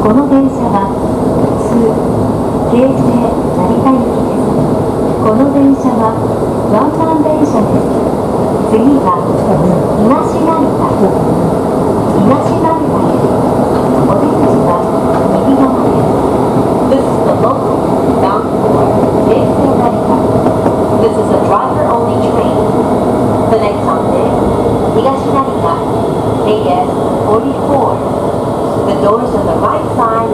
この電車は普通京成成田行きです。この電車はワンマン電車です。次は東成田へ。お出口は右側です。This is the local bound for 京成成田。This is a driver-only train. The next stop is 東成田 AS 44. The doors on the right side